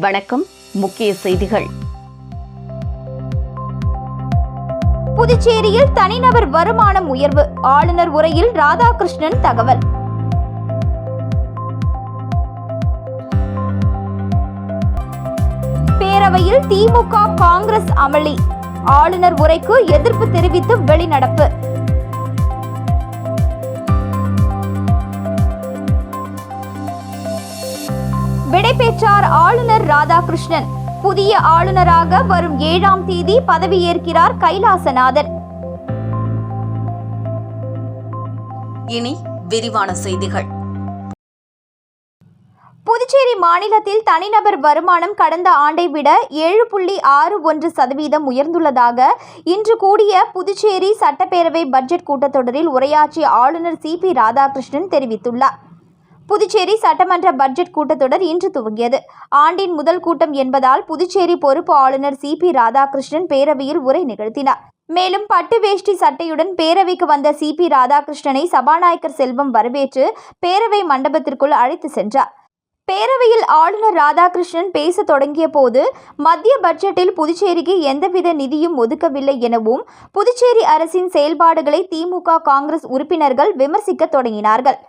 வணக்கம். முக்கிய செய்திகள். புதுச்சேரியில் தனிநபர் வருமானம் உயர்வு, ஆளுநர் உரையில் ராதாகிருஷ்ணன் தகவல். பேரவையில் திமுக காங்கிரஸ் அமளி, ஆளுநர் உரைக்கு எதிர்ப்பு தெரிவித்து வெளிநடப்பு. விடைபெற்றார் ஆளுநர் ராதாகிருஷ்ணன். புதிய ஆளுநராக வரும் 7ஆம் தேதி பதவியேற்கிறார் கைலாசநாதன். இனி விரிவான செய்திகள். புதுச்சேரி மாநிலத்தில் தனிநபர் வருமானம் கடந்த ஆண்டை விட 7.61% உயர்ந்துள்ளதாக இன்று கூடிய புதுச்சேரி சட்டப்பேரவை பட்ஜெட் கூட்டத்தொடரில் உரையாற்றிய ஆளுநர் CP ராதாகிருஷ்ணன் தெரிவித்துள்ளார். புதுச்சேரி சட்டமன்ற பட்ஜெட் கூட்டத்தொடர் இன்று துவங்கியது. ஆண்டின் முதல் கூட்டம் என்பதால் புதுச்சேரி பொறுப்பு ஆளுநர் CP ராதாகிருஷ்ணன் பேரவையில் உரை நிகழ்த்தினார். மேலும் பட்டு வேஷ்டி சட்டையுடன் பேரவைக்கு வந்த CP ராதாகிருஷ்ணனை சபாநாயகர் செல்வம் வரவேற்று பேரவை மண்டபத்திற்குள் அழைத்து சென்றார். பேரவையில் ஆளுநர் ராதாகிருஷ்ணன் பேச தொடங்கிய போது மத்திய பட்ஜெட்டில் புதுச்சேரிக்கு எந்தவித நிதியும் ஒதுக்கவில்லை எனவும் புதுச்சேரி அரசின் செயல்பாடுகளை திமுக காங்கிரஸ் உறுப்பினர்கள் விமர்சிக்க தொடங்கினார்கள்.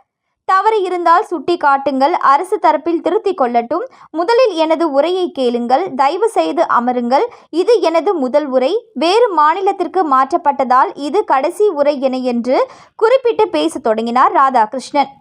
தவறு இருந்தால் சுட்டி காட்டுங்கள், அரசு தரப்பில் திருத்திக் கொள்ளட்டும், முதலில் எனது உரையை கேளுங்கள், தயவு செய்து அமருங்கள், இது எனது முதல் உரை, வேறு மாநிலத்திற்கு மாற்றப்பட்டதால் இது கடைசி உரை என்று குறிப்பிட்டு பேச தொடங்கினார் ராதாகிருஷ்ணன்.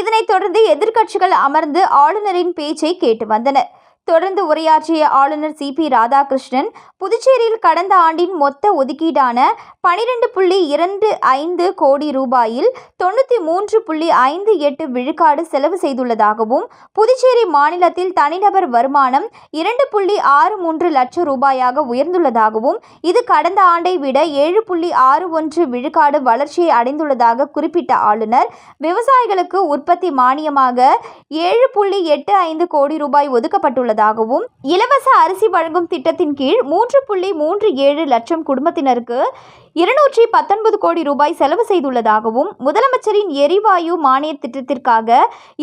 இதனைத் தொடர்ந்து எதிர்க்கட்சிகள் அமர்ந்து ஆளுநரின் பேச்சை கேட்டு வந்தனர். தொடர்ந்து உரையாற்றிய ஆளுநர் CP ராதாகிருஷ்ணன், புதுச்சேரியில் கடந்த ஆண்டின் மொத்த ஒதுக்கீடான 12.25 கோடி ரூபாயில் 93.58 விழுக்காடு செலவு செய்துள்ளதாகவும், புதுச்சேரி மாநிலத்தில் தனிநபர் வருமானம் 2.63 லட்சம் ரூபாயாக உயர்ந்துள்ளதாகவும், இது கடந்த ஆண்டை விட 7.61 விழுக்காடு வளர்ச்சியை அடைந்துள்ளதாக குறிப்பிட்ட ஆளுநர், விவசாயிகளுக்கு உற்பத்தி மானியமாக 7.85 கோடி ரூபாய் ஒதுக்கப்பட்டுள்ளதாகவும், இலவச அரிசி வழங்கும் திட்டத்தின் கீழ் 3.37 லட்சம் குடும்பத்தினருக்கு 219 கோடி ரூபாய் செலவு செய்துள்ளதாகவும், முதலமைச்சரின் எரிவாயு மானிய திட்டத்திற்காக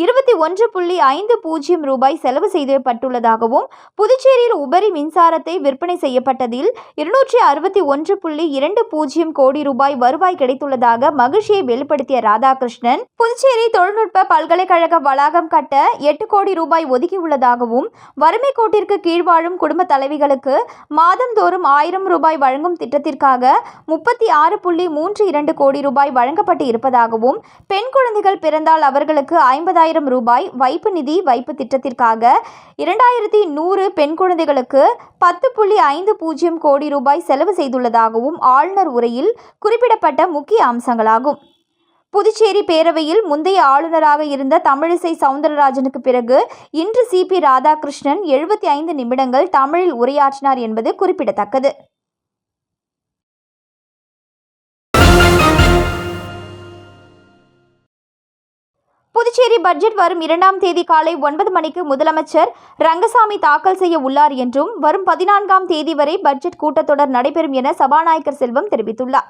21.50 ரூபாய் செலவு செய்யப்பட்டுள்ளதாகவும், புதுச்சேரியில் உபரி மின்சாரத்தை விற்பனை செய்யப்பட்டதில் 261.20 கோடி ரூபாய் வருவாய் கிடைத்துள்ளதாக மகிழ்ச்சியை வெளிப்படுத்திய ராதாகிருஷ்ணன், புதுச்சேரி தொழில்நுட்ப பல்கலைக்கழக வளாகம் கட்ட 8 கோடி ரூபாய் ஒதுக்கியுள்ளதாகவும், வறுமை கோட்டிற்கு கீழ் வாழும் குடும்ப தலைவிகளுக்கு மாதந்தோறும் 1000 ரூபாய் வழங்கும் திட்டத்திற்காக 36.32 கோடி ரூபாய் வழங்கப்பட்டு இருப்பதாகவும், பெண் குழந்தைகள் பிறந்தால் அவர்களுக்கு 50,000 ரூபாய் வைப்பு நிதி வைப்பு திட்டத்திற்காக 2100 பெண் குழந்தைகளுக்கு 10.50 கோடி ரூபாய் செலவு செய்துள்ளதாகவும் ஆளுநர் உரையில் குறிப்பிடப்பட்ட முக்கிய அம்சங்களாகும். புதுச்சேரி பேரவையில் முந்தைய ஆளுநராக இருந்த தமிழிசை சவுந்தரராஜனுக்கு பிறகு இன்று CP ராதாகிருஷ்ணன் 75 நிமிடங்கள் தமிழில் உரையாற்றினார் என்பது குறிப்பிடத்தக்கது. புதுச்சேரி பட்ஜெட் வரும் 2ஆம் தேதி காலை 9 மணிக்கு முதலமைச்சர் ரங்கசாமி தாக்கல் செய்ய உள்ளார் என்றும், வரும் 14ஆம் தேதி வரை பட்ஜெட் கூட்டத்தொடர் நடைபெறும் என சபாநாயகர் செல்வம் தெரிவித்துள்ளார்.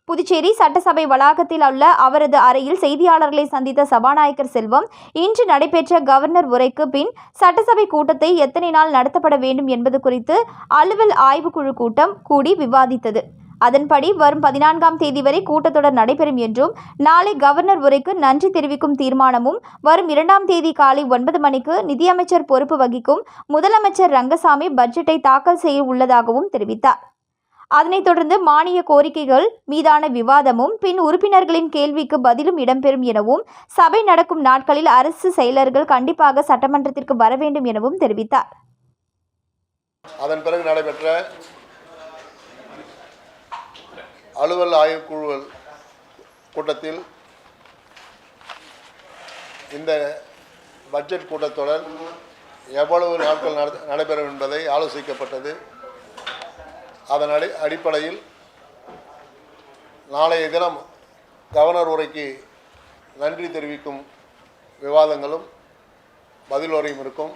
புதுச்சேரி சட்டசபை வளாகத்தில் உள்ள அவரது அறையில் செய்தியாளர்களை சந்தித்த சபாநாயகர் செல்வம், இன்று நடைபெற்ற கவர்னர் உரைக்கு பின் சட்டசபை கூட்டத்தை எத்தனை நாள் நடத்தப்பட வேண்டும் என்பது குறித்து அலுவல் ஆய்வுக்குழு கூட்டம் கூடி விவாதித்தது. அதன்படி வரும் 14ஆம் தேதி வரை கூட்டத்தொடர் நடைபெறும் என்றும், நாளை கவர்னர் உரைக்கு நன்றி தெரிவிக்கும் தீர்மானமும், வரும் 2ஆம் தேதி காலை 9 மணிக்கு நிதியமைச்சர் பொறுப்பு வகிக்கும் முதலமைச்சர் ரங்கசாமி பட்ஜெட்டை தாக்கல் செய்ய உள்ளதாகவும் தெரிவித்தார். அதனைத் தொடர்ந்து மானிய கோரிக்கைகள் மீதான விவாதமும், பின் உறுப்பினர்களின் கேள்விக்கு பதிலும் இடம்பெறும் எனவும், சபை நடக்கும் நாட்களில் அரசு செயலர்கள் கண்டிப்பாக சட்டமன்றத்திற்கு வர வேண்டும் எனவும் தெரிவித்தார். அதன் பிறகு நடைபெற்ற அலுவல் ஆய்வுக்குழு கூட்டத்தில் இந்த பட்ஜெட் கூட்டத்தொடர் எவ்வளவு நாட்கள் நடைபெறும் என்பதை ஆலோசிக்கப்பட்டது. அதன் அடிப்படையில் நாளைய தினம் கவர்னர் உரைக்கு நன்றி தெரிவிக்கும் விவாதங்களும் பதில் உரையும் இருக்கும்.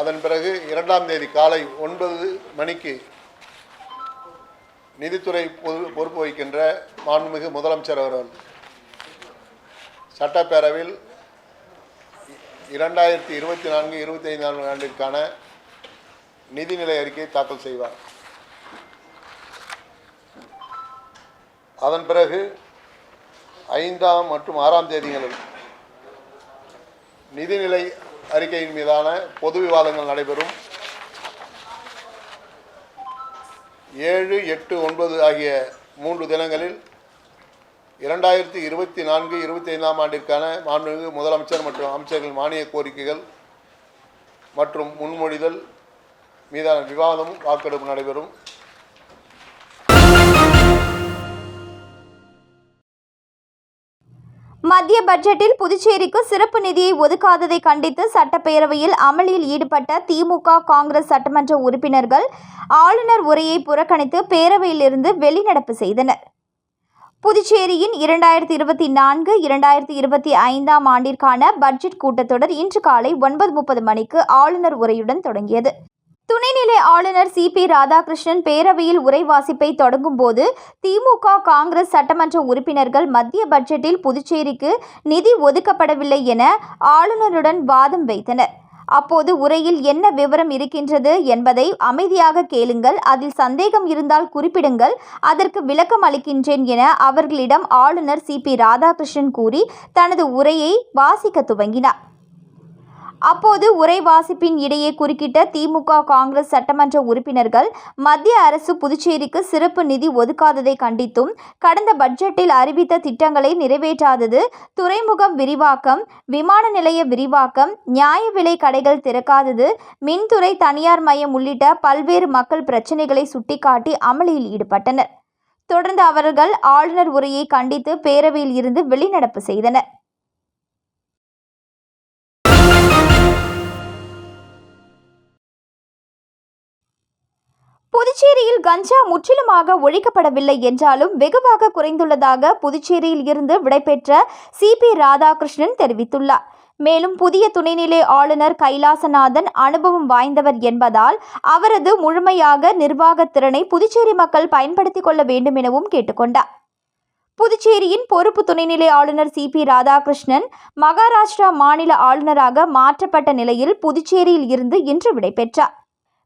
அதன் பிறகு 2ஆம் தேதி காலை 9 மணிக்கு நிதித்துறை பொறுப்பு வகிக்கின்ற மாண்புமிகு முதலமைச்சர் அவர்கள் சட்டப்பேரவையில் 2024-25 ஆண்டிற்கான நிதிநிலை அறிக்கையை தாக்கல் செய்வார். அதன் பிறகு 5ஆம் மற்றும் 6ஆம் தேதிகளில் நிதிநிலை அறிக்கையின் மீதான பொது விவாதங்கள் நடைபெறும். 7, 8, 9 ஆகிய 3 தினங்களில் 2024-25 ஆண்டிற்கான மாண்புமிகு முதலமைச்சர் மற்றும் அமைச்சர்கள் மானிய கோரிக்கைகள் மற்றும் முன்மொழிதல் மீதான விவாதமும் வாக்கெடுப்பு நடைபெறும். மத்திய பட்ஜெட்டில் புதுச்சேரிக்கு சிறப்பு நிதியை ஒதுக்காததை கண்டித்து சட்டப்பேரவையில் அமளியில் ஈடுபட்ட திமுக, காங்கிரஸ் சட்டமன்ற உறுப்பினர்கள் ஆளுநர் உரையை புறக்கணித்து பேரவையிலிருந்து வெளிநடப்பு செய்தனர். புதுச்சேரியின் 2024-2025 ஆண்டிற்கான பட்ஜெட் கூட்டத்தொடர் இன்று காலை 9:30 மணிக்கு ஆளுநர் உரையுடன் தொடங்கியது. துணைநிலை ஆளுநர் சிபி ராதாகிருஷ்ணன் பேரவையில் உரை வாசிப்பை தொடங்கும் போது திமுக, காங்கிரஸ் சட்டமன்ற உறுப்பினர்கள் மத்திய பட்ஜெட்டில் புதுச்சேரிக்கு நிதி ஒதுக்கப்படவில்லை என ஆளுநருடன் வாதம் வைத்தனர். அப்போது உரையில் என்ன விவரம் இருக்கின்றது என்பதை அமைதியாக கேளுங்கள், அதில் சந்தேகம் இருந்தால் குறிப்பிடுங்கள், அதற்கு விளக்கம் அளிக்கின்றேன் என அவர்களிடம் ஆளுநர் சிபி ராதாகிருஷ்ணன் கூறி தனது உரையை வாசிக்க துவங்கினார். அப்போது உரை வாசிப்பின் இடையே குறுக்கிட்ட திமுக, காங்கிரஸ் சட்டமன்ற உறுப்பினர்கள் மத்திய அரசு புதுச்சேரிக்கு சிறப்பு நிதி ஒதுக்காததை கண்டித்தும், கடந்த பட்ஜெட்டில் அறிவித்த திட்டங்களை நிறைவேற்றாதது, துறைமுகம் விரிவாக்கம், விமான நிலைய விரிவாக்கம், நியாய விலை கடைகள் திறக்காதது, மின்துறை தனியார் மயம் உள்ளிட்ட பல்வேறு மக்கள் பிரச்சினைகளை சுட்டிக்காட்டி அமளியில் ஈடுபட்டனர். தொடர்ந்து அவர்கள் ஆளுநர் உரையை கண்டித்து பேரவையில் இருந்து வெளிநடப்பு செய்தனர். புதுச்சேரியில் கஞ்சா முற்றிலுமாக ஒழிக்கப்படவில்லை என்றாலும் வெகுவாக குறைந்துள்ளதாக புதுச்சேரியில் இருந்து விடைபெற்ற சிபி ராதாகிருஷ்ணன் தெரிவித்துள்ளார். மேலும் புதிய துணைநிலை ஆளுநர் கைலாசநாதன் அனுபவம் வாய்ந்தவர் என்பதால் அவரது முழுமையாக நிர்வாக திறனை புதுச்சேரி மக்கள் பயன்படுத்திக் கொள்ள வேண்டும் எனவும் கேட்டுக்கொண்டார். புதுச்சேரியின் பொறுப்பு துணைநிலை ஆளுநர் சிபி ராதாகிருஷ்ணன் மகாராஷ்டிரா மாநில ஆளுநராக மாற்றப்பட்ட நிலையில் புதுச்சேரியில் இருந்து இன்று விடைபெற்றார்.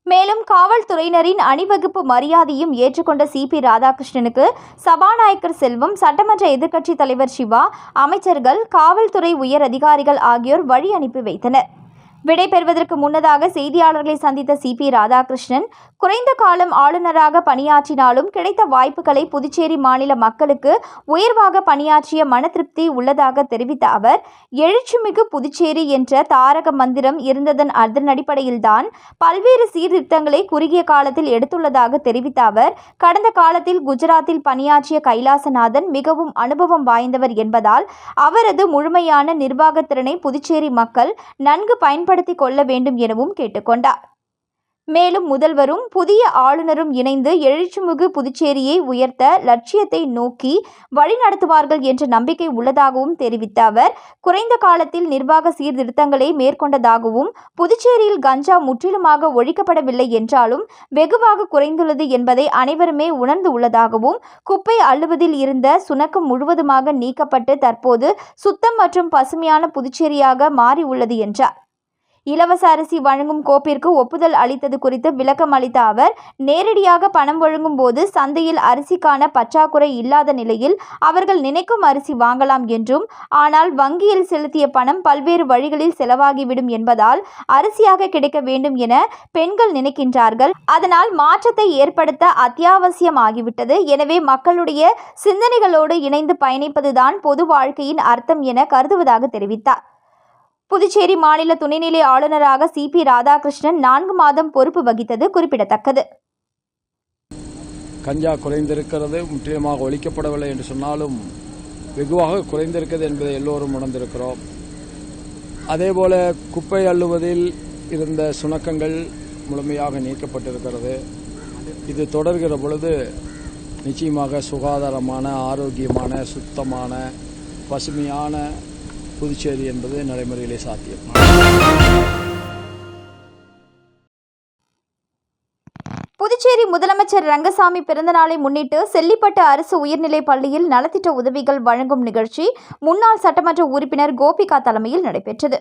மேலும் காவல்துறையினரின் அணிவகுப்பு மரியாதையும் ஏற்றுக்கொண்ட சிபி ராதாகிருஷ்ணனுக்கு சபாநாயகர் செல்வம், சட்டமன்ற எதிர்க்கட்சித் தலைவர் சிவா, அமைச்சர்கள், காவல்துறை உயர் அதிகாரிகள் ஆகியோர் வழி அனுப்பி வைத்தனர். விடைபெறுவதற்கு முன்னதாக செய்தியாளர்களை சந்தித்த சிபி ராதாகிருஷ்ணன், குறைந்த காலம் ஆளுநராக பணியாற்றினாலும் கிடைத்த வாய்ப்புகளை புதுச்சேரி மாநில மக்களுக்கு உயர்வாக பணியாற்றிய மன திருப்தி உள்ளதாக தெரிவித்த அவர், எழுச்சிமிகு புதுச்சேரி என்ற தாரக மந்திரம் இருந்ததன் அதன் அடிப்படையில்தான் பல்வேறு சீர்திருத்தங்களை குறுகிய காலத்தில் எடுத்துள்ளதாக தெரிவித்த அவர், கடந்த காலத்தில் குஜராத்தில் பணியாற்றிய கைலாசநாதன் மிகவும் அனுபவம் வாய்ந்தவர் என்பதால் அவரது முழுமையான நிர்வாக திறனை புதுச்சேரி மக்கள் நன்கு பயன்படுத்திக் கொள்ள வேண்டும் எனவும் கேட்டுக்கொண்டார். மேலும் முதல்வரும் புதிய ஆளுநரும் இணைந்து எழுச்சிமிகு புதுச்சேரியை உயர்த்த லட்சியத்தை நோக்கி வழிநடத்துவார்கள் என்ற நம்பிக்கை உள்ளதாகவும் தெரிவித்த அவர், குறைந்த காலத்தில் நிர்வாக சீர்திருத்தங்களை மேற்கொண்டதாகவும், புதுச்சேரியில் கஞ்சா முற்றிலுமாக ஒழிக்கப்படவில்லை என்றாலும் வெகுவாக குறைந்துள்ளது என்பதை அனைவருமே உணர்ந்து உள்ளதாகவும், குப்பை அள்ளுவதில் இருந்த சுணக்கம் முழுவதுமாக நீக்கப்பட்டு தற்போது சுத்தம் மற்றும் பசுமையான புதுச்சேரியாக மாறி உள்ளது என்றார். இலவச அரிசி வழங்கும் கோப்பிற்கு ஒப்புதல் அளித்தது குறித்து விளக்கம் அளித்த அவர், நேரடியாக பணம் வழங்கும் போது சந்தையில் அரிசிக்கான பற்றாக்குறை இல்லாத நிலையில் அவர்கள் நினைக்கும் அரிசி வாங்கலாம் என்றும், ஆனால் வங்கியில் செலுத்திய பணம் பல்வேறு வழிகளில் செலவாகிவிடும் என்பதால் அரிசியாக கிடைக்க வேண்டும் என பெண்கள் நினைக்கின்றார்கள். அதனால் மாற்றத்தை ஏற்படுத்த அத்தியாவசியமாகிவிட்டது. எனவே மக்களுடைய சிந்தனைகளோடு இணைந்து பயணிப்பதுதான் பொது வாழ்க்கையின் அர்த்தம் என கருதுவதாக தெரிவித்தார். புதுச்சேரி மாநில துணைநிலை ஆளுநராக சிபி ராதாகிருஷ்ணன் 4 மாதம் பொறுப்பு வகித்தது குறிப்பிடத்தக்கது. கஞ்சா குறைந்திருக்கிறது, முற்றிலுமாக ஒழிக்கப்படவில்லை என்று சொன்னாலும் வெகுவாக குறைந்திருக்கிறது என்பதை எல்லோரும் உணர்ந்திருக்கிறோம். அதேபோல குப்பை அள்ளுவதில் இருந்த சுணக்கங்கள் முழுமையாக நீக்கப்பட்டிருக்கிறது. இது தொடர்கிற பொழுது நிச்சயமாக சுகாதாரமான, ஆரோக்கியமான, சுத்தமான, பசுமையான புதுச்சேரி என்பது நடைமுறையிலே சாத்தியம். புதுச்சேரி முதலமைச்சர் ரங்கசாமி பிறந்தநாளை முன்னிட்டு செல்லிப்பட்டு அரசு உயர்நிலைப் பள்ளியில் நலத்திட்ட உதவிகள் வழங்கும் நிகழ்ச்சி முன்னாள் சட்டமன்ற உறுப்பினர் கோபிகா தலைமையில் நடைபெற்றது.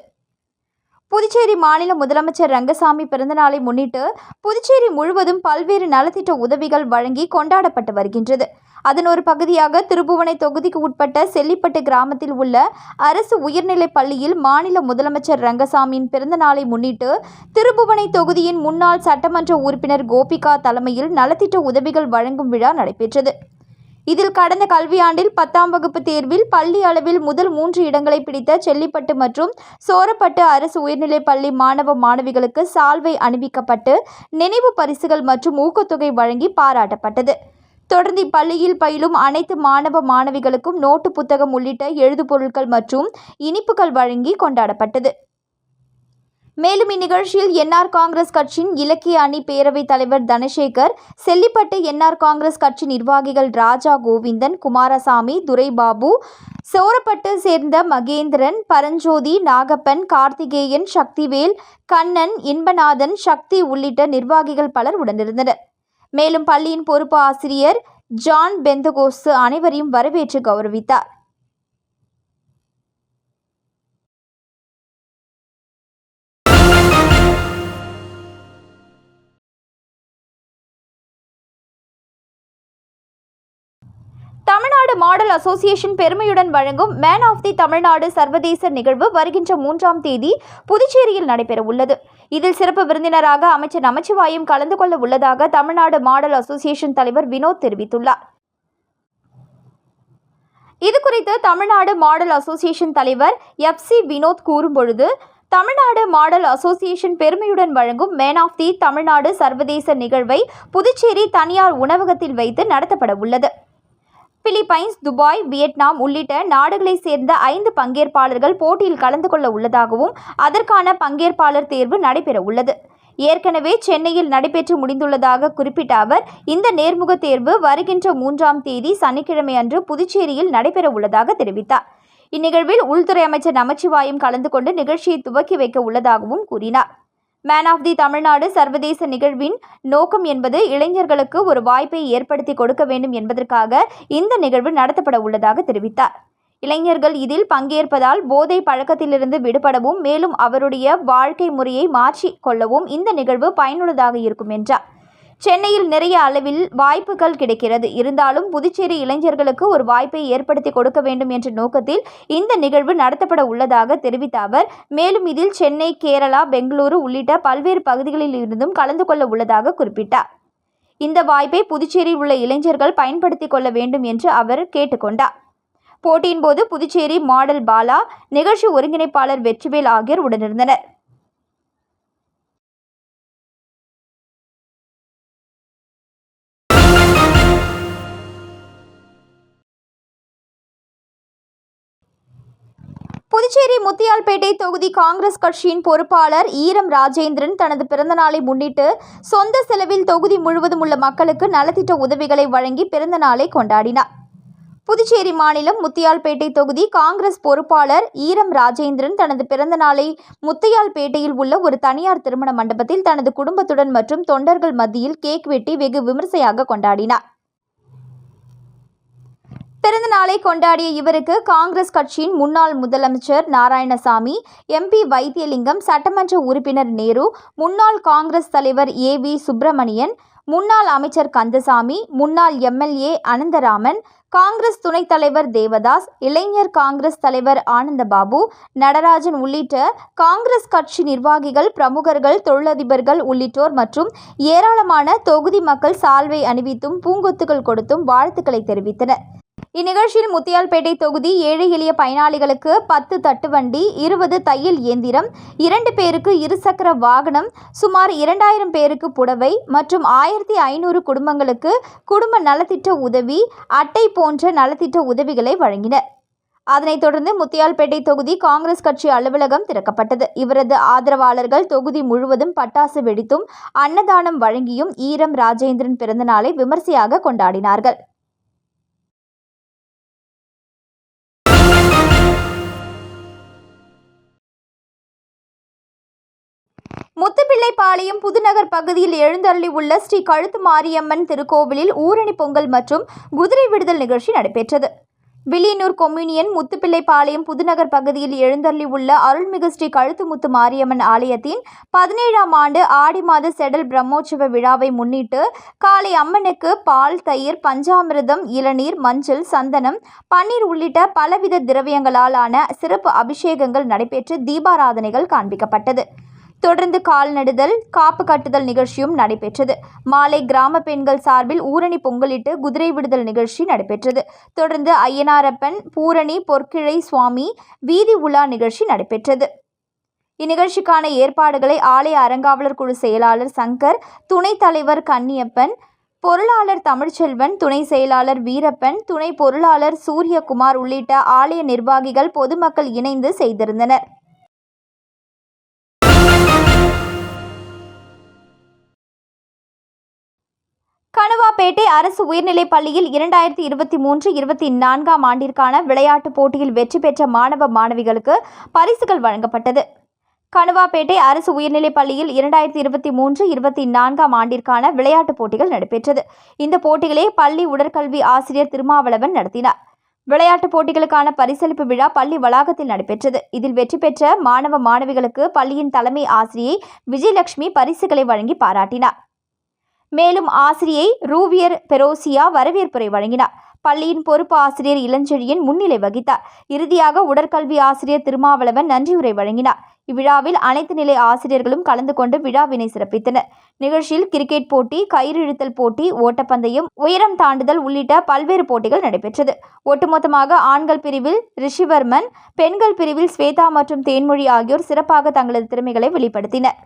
புதுச்சேரி மாநில முதலமைச்சர் ரங்கசாமி பிறந்தநாளை முன்னிட்டு புதுச்சேரி முழுவதும் பல்வேறு நலத்திட்ட உதவிகள் வழங்கி கொண்டாடப்பட்டு வருகின்றது. அதன் ஒரு பகுதியாக திருபுவனை தொகுதிக்கு உட்பட்ட செல்லிப்பட்டு கிராமத்தில் உள்ள அரசு உயர்நிலைப் பள்ளியில் மாநில முதலமைச்சர் ரங்கசாமியின் பிறந்தநாளை முன்னிட்டு திருபுவனை தொகுதியின் முன்னாள் சட்டமன்ற உறுப்பினர் கோபிகா தலைமையில் நலத்திட்ட உதவிகள் வழங்கும் விழா நடைபெற்றது. இதில் கடந்த கல்வியாண்டில் 10ஆம் வகுப்பு தேர்வில் பள்ளி அளவில் முதல் 3 இடங்களை பிடித்த செல்லிப்பட்டு மற்றும் சோரப்பட்டு அரசு உயர்நிலைப் பள்ளி மாணவ மாணவிகளுக்கு சால்வை அணிவிக்கப்பட்டு நினைவு பரிசுகள் மற்றும் ஊக்கத்தொகை வழங்கி பாராட்டப்பட்டது. தொடர்ந்து இப்பள்ளியில் பயிலும் அனைத்து மாணவ மாணவிகளுக்கும் நோட்டு புத்தகம் உள்ளிட்ட எழுதுபொருட்கள் மற்றும் இனிப்புகள் வழங்கி கொண்டாடப்பட்டது. மேலும் இந்நிகழ்ச்சியில் என்ஆர் காங்கிரஸ் கட்சியின் இலக்கிய அணி பேரவைத் தலைவர் தனசேகர், செல்லிப்பட்டு என்ஆர் காங்கிரஸ் கட்சி நிர்வாகிகள் ராஜா கோவிந்தன், குமாரசாமி, துரைபாபு, சோரப்பட்டு சேர்ந்த மகேந்திரன், பரஞ்சோதி, நாகப்பன், கார்த்திகேயன், சக்திவேல், கண்ணன், இன்பநாதன், சக்தி உள்ளிட்ட நிர்வாகிகள் பலர் உடனிருந்தனர். மேலும் பள்ளியின் பொறுப்பு ஆசிரியர் ஜான் பெந்தகோஸ்து அனைவரையும் வரவேற்று கௌரவித்தார். தமிழ்நாடு மாடல் அசோசியேஷன் பெருமையுடன் வழங்கும் மேன் ஆஃப் தி தமிழ்நாடு சர்வதேச நிகழ்வு வருகின்ற 3ஆம் தேதி புதுச்சேரியில் நடைபெற உள்ளது. இதில் சிறப்பு விருந்தினராக அமைச்சர் நமச்சிவாயம் கலந்து கொள்ள உள்ளதாக தமிழ்நாடு மாடல் அசோசியேஷன் தலைவர் வினோத் தெரிவித்துள்ளார். இதுகுறித்து தமிழ்நாடு மாடல் அசோசியேஷன் தலைவர் FC வினோத் கூறும்பொழுது, தமிழ்நாடு மாடல் அசோசியேஷன் பெருமையுடன் வழங்கும் மேன் ஆஃப் தி தமிழ்நாடு சர்வதேச நிகழ்வை புதுச்சேரி தனியார் உணவகத்தில் வைத்து நடத்தப்பட உள்ளது. பிலிப்பைன்ஸ், துபாய், வியட்நாம் உள்ளிட்ட நாடுகளைச் சேர்ந்த 5 பங்கேற்பாளர்கள் போட்டியில் கலந்து கொள்ள உள்ளதாகவும் அதற்கான பங்கேற்பாளர் தேர்வு நடைபெற உள்ளது. ஏற்கனவே சென்னையில் நடைபெற்று முடிந்துள்ளதாக குறிப்பிட்ட அவர், இந்த நேர்முக தேர்வு வருகின்ற 3ஆம் தேதி சனிக்கிழமை அன்று புதுச்சேரியில் நடைபெற உள்ளதாக தெரிவித்தார். இந்நிகழ்வில் உள்துறை அமைச்சர் நமச்சிவாயம் கலந்து கொண்டு நிகழ்ச்சியை துவக்கி வைக்க உள்ளதாகவும் கூறினார். மேன் ஆஃப் தி தமிழ்நாடு சர்வதேச நிகழ்வின் நோக்கம் என்பது இளைஞர்களுக்கு ஒரு வாய்ப்பை ஏற்படுத்தி கொடுக்க வேண்டும் என்பதற்காக இந்த நிகழ்வு நடத்தப்பட உள்ளதாக தெரிவித்தார். இளைஞர்கள் இதில் பங்கேற்பதால் போதை பழக்கத்திலிருந்து விடுபடவும் மேலும் அவருடைய வாழ்க்கை முறையை மாற்றிக் கொள்ளவும் இந்த நிகழ்வு பயனுள்ளதாக இருக்கும் என்றார். சென்னையில் நிறைய அளவில் வாய்ப்புகள் கிடைக்கிறது. இருந்தாலும் புதுச்சேரி இளைஞர்களுக்கு ஒரு வாய்ப்பை ஏற்படுத்தி கொடுக்க வேண்டும் என்ற நோக்கத்தில் இந்த நிகழ்வு நடத்தப்பட உள்ளதாக தெரிவித்த அவர், மேலும் இதில் சென்னை, கேரளா, பெங்களூரு உள்ளிட்ட பல்வேறு பகுதிகளில் இருந்தும் கலந்து கொள்ள உள்ளதாக குறிப்பிட்டார். இந்த வாய்ப்பை புதுச்சேரியில் உள்ள இளைஞர்கள் பயன்படுத்திக் கொள்ள வேண்டும் என்று அவர் கேட்டுக்கொண்டார். போட்டியின் போது புதுச்சேரி மாடல் பாலா, நிகழ்ச்சி ஒருங்கிணைப்பாளர் வெற்றிவேல் ஆகியோர் உடனிருந்தனர். புதுச்சேரி முத்தியால்பேட்டை தொகுதி காங்கிரஸ் கட்சியின் பொறுப்பாளர் ஈரம் ராஜேந்திரன் தனது பிறந்தநாளை முன்னிட்டு சொந்த செலவில் தொகுதி முழுவதும் உள்ள மக்களுக்கு நலத்திட்ட உதவிகளை வழங்கி பிறந்தநாளை கொண்டாடினார். புதுச்சேரி மாநிலம் முத்தியால்பேட்டை தொகுதி காங்கிரஸ் பொறுப்பாளர் ஈரம் ராஜேந்திரன் தனது பிறந்தநாளை முத்தியால்பேட்டையில் உள்ள ஒரு தனியார் திருமண மண்டபத்தில் தனது குடும்பத்துடன் மற்றும் தொண்டர்கள் மத்தியில் கேக் வெட்டி வெகு விமர்சையாக கொண்டாடினார். பிறந்த நாளை கொண்டாடிய இவருக்கு காங்கிரஸ் கட்சியின் முன்னாள் முதலமைச்சர் நாராயணசாமி, MP வைத்தியலிங்கம், சட்டமன்ற உறுப்பினர் நேரு, முன்னாள் காங்கிரஸ் தலைவர் AV சுப்பிரமணியன், முன்னாள் அமைச்சர் கந்தசாமி, முன்னாள் MLA அனந்தராமன், காங்கிரஸ் துணைத் தலைவர் தேவதாஸ், இளைஞர் காங்கிரஸ் தலைவர் ஆனந்தபாபு, நடராஜன் உள்ளிட்ட காங்கிரஸ் கட்சி நிர்வாகிகள், பிரமுகர்கள், தொழிலதிபர்கள் உள்ளிட்டோர் மற்றும் ஏராளமான தொகுதி மக்கள் சால்வை அணிவித்தும் பூங்கொத்துகள் கொடுத்தும் வாழ்த்துக்களை தெரிவித்தனர். இந்நிகழ்ச்சியில் முத்தியால்பேட்டை தொகுதி ஏழை எளிய பயனாளிகளுக்கு 10 தட்டுவண்டி, 20 தையல் இயந்திரம், 2 பேருக்கு இருசக்கர வாகனம், சுமார் 2000 பேருக்கு புடவை மற்றும் 1500 குடும்பங்களுக்கு குடும்ப நலத்திட்ட உதவி அட்டை போன்ற நலத்திட்ட உதவிகளை வழங்கினர். அதனைத் தொடர்ந்து முத்தியால்பேட்டை தொகுதி காங்கிரஸ் கட்சி அலுவலகம் திறக்கப்பட்டது. இவரது ஆதரவாளர்கள் தொகுதி முழுவதும் பட்டாசு வெடித்தும் அன்னதானம் வழங்கியும் ஈரம் ராஜேந்திரன் பிறந்தநாளை விமர்சையாக கொண்டாடினார்கள். முத்துப்பிள்ளைப்பாளையம் புதுநகர் பகுதியில் எழுந்தருளி உள்ள ஸ்ரீ கழுத்து மாரியம்மன் திருக்கோவிலில் ஊரணி பொங்கல் மற்றும் குதிரை விடுதல் நிகழ்ச்சி நடைபெற்றது. வில்லியனூர் கொம்யூனியன் முத்துப்பிள்ளைப்பாளையம் புதுநகர் பகுதியில் எழுந்தருளி உள்ள அருள்மிகு ஸ்ரீ கழுத்துமுத்து மாரியம்மன் ஆலயத்தின் 17ஆம் ஆண்டு ஆடி மாத செடல் பிரம்மோற்சவ விழாவை முன்னிட்டு காலை அம்மனுக்கு பால், தயிர், பஞ்சாமிர்தம், இளநீர், மஞ்சள், சந்தனம், பன்னீர் உள்ளிட்ட பலவித திரவியங்களால் ஆன சிறப்பு அபிஷேகங்கள் நடைபெற்று தீபாராதனைகள் காண்பிக்கப்பட்டது. தொடர்ந்து கால் நடுதல், காப்பு கட்டுதல் நிகழ்ச்சியும் நடைபெற்றது. மாலை கிராம பெண்கள் சார்பில் ஊரணி பொங்கலிட்டு குதிரை விடுதல் நிகழ்ச்சி நடைபெற்றது. தொடர்ந்து ஐயனாரப்பன், பூரணி, பொற்கிழை சுவாமி வீதி உலா நிகழ்ச்சி நடைபெற்றது. இந்நிகழ்ச்சிக்கான ஏற்பாடுகளை ஆலய அறங்காவலர் குழு செயலாளர் சங்கர், துணைத் தலைவர் கன்னியப்பன், பொருளாளர் தமிழ்ச்செல்வன், துணை செயலாளர் வீரப்பன், துணை பொருளாளர் சூரியகுமார் உள்ளிட்ட ஆலய நிர்வாகிகள், பொதுமக்கள் இணைந்து செய்திருந்தனர். கணுவாப்பேட்டை அரசு உயர்நிலைப் பள்ளியில் 2023-24 ஆண்டிற்கான விளையாட்டுப் போட்டியில் வெற்றி பெற்ற மாணவ மாணவிகளுக்கு பரிசுகள் வழங்கப்பட்டது. கணுவாப்பேட்டை அரசு உயர்நிலைப் பள்ளியில் 2023-24 ஆண்டிற்கான விளையாட்டுப் போட்டிகள் நடைபெற்றது. இந்த போட்டிகளை பள்ளி உடற்கல்வி ஆசிரியர் திருமாவளவன் நடத்தினார். விளையாட்டுப் போட்டிகளுக்கான பரிசளிப்பு விழா பள்ளி வளாகத்தில் நடைபெற்றது. இதில் வெற்றி பெற்ற மாணவ மாணவிகளுக்கு பள்ளியின் தலைமை ஆசிரியை விஜயலட்சுமி பரிசுகளை வழங்கி பாராட்டினார். மேலும் ஆசிரியை ரூவியர் பெரோசியா வரவேற்புரை வழங்கினார். பள்ளியின் பொறுப்பு ஆசிரியர் இளஞ்செழியன் முன்னிலை வகித்தார். இறுதியாக உடற்கல்வி ஆசிரியர் திருமாவளவன் நன்றியுரை வழங்கினார். இவ்விழாவில் அனைத்து நிலை ஆசிரியர்களும் கலந்து கொண்டு விழாவினை சிறப்பித்தனர். நிகழ்ச்சியில் கிரிக்கெட் போட்டி, கயிறு இழுத்தல் போட்டி, ஓட்டப்பந்தயம், உயரம் தாண்டுதல் உள்ளிட்ட பல்வேறு போட்டிகள் நடைபெற்றது. ஒட்டுமொத்தமாக ஆண்கள் பிரிவில் ரிஷிவர்மன், பெண்கள் பிரிவில் ஸ்வேதா மற்றும் தேன்மொழி ஆகியோர் சிறப்பாக தங்களது திறமைகளை வெளிப்படுத்தினர்.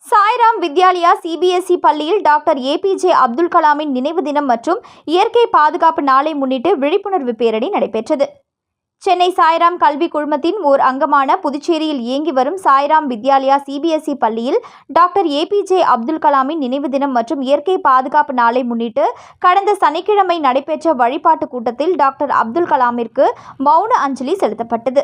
சாய்ராம் வித்யாலயா CBSE பள்ளியில் டாக்டர் APJ அப்துல் கலாமின் நினைவு தினம் மற்றும் இயற்கை பாதுகாப்பு நாளை முன்னிட்டு விழிப்புணர்வு பேரணி நடைபெற்றது. சென்னை சாய்ராம் கல்வி குழுமத்தின் ஓர் அங்கமான புதுச்சேரியில் இயங்கி வரும் சாய்ராம் வித்யாலயா CBSE பள்ளியில் டாக்டர் APJ அப்துல் கலாமின் நினைவு தினம் மற்றும் இயற்கை பாதுகாப்பு நாளை முன்னிட்டு கடந்த சனிக்கிழமை நடைபெற்ற வழிபாட்டு கூட்டத்தில் டாக்டர் அப்துல் கலாமிற்கு மௌன அஞ்சலி செலுத்தப்பட்டது.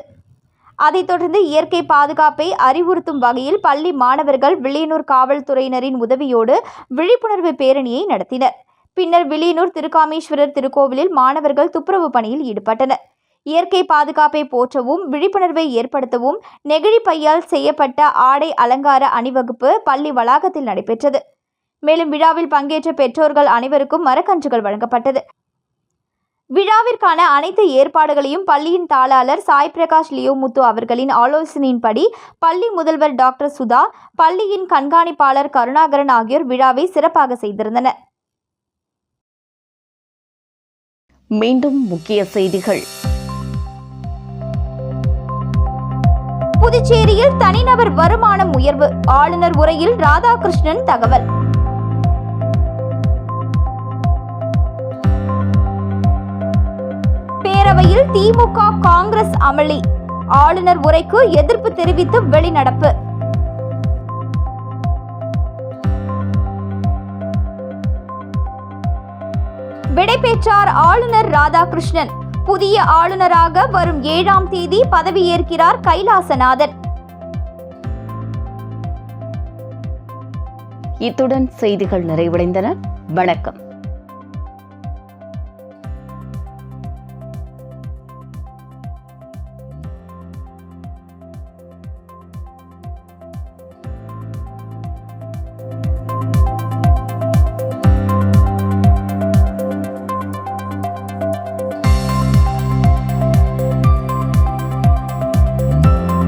அதைத் தொடர்ந்து இயற்கை பாதுகாப்பை அறிவுறுத்தும் வகையில் பள்ளி மாணவர்கள் வில்லியனூர் காவல்துறையினரின் உதவியோடு விழிப்புணர்வு பேரணியை நடத்தினர். பின்னர் வில்லியனூர் திருக்காமீஸ்வரர் திருக்கோவிலில் மாணவர்கள் துப்புரவு பணியில் ஈடுபட்டனர். இயற்கை பாதுகாப்பை போற்றவும் விழிப்புணர்வை ஏற்படுத்தவும் நெகிழி பையால் செய்யப்பட்ட ஆடை அலங்கார அணிவகுப்பு பள்ளி வளாகத்தில் நடைபெற்றது. மேலும் விழாவில் பங்கேற்ற பெற்றோர்கள் அனைவருக்கும் மரக்கன்றுகள் வழங்கப்பட்டது. விழாவிற்கான அனைத்து ஏற்பாடுகளையும் பள்ளியின் தாளாளர் சாய் பிரகாஷ் லியோமுத்து அவர்களின் ஆலோசனையின்படி பள்ளி முதல்வர் டாக்டர் சுதா, பள்ளியின் கண்காணிப்பாளர் கருணாகரன் ஆகியோர் விழாவை சிறப்பாக செய்திருந்தனர். மீண்டும் முக்கிய செய்திகள். புதுச்சேரியில் தனிநபர் வருமானம் உயர்வு, ஆளுநர் உரையில் ராதாகிருஷ்ணன் தகவல். பேரவையில் திமுக காங்கிரஸ் அமளி, ஆளுநர் உரைக்கு எதிர்ப்பு தெரிவித்து வெளிநடப்பு. விடைபெற்றார் ஆளுநர் ராதாகிருஷ்ணன். புதிய ஆளுநராக வரும் 7ஆம் தேதி பதவியேற்கிறார் கைலாசநாதன். இத்துடன் செய்திகள் நிறைவடைந்தன. வணக்கம்.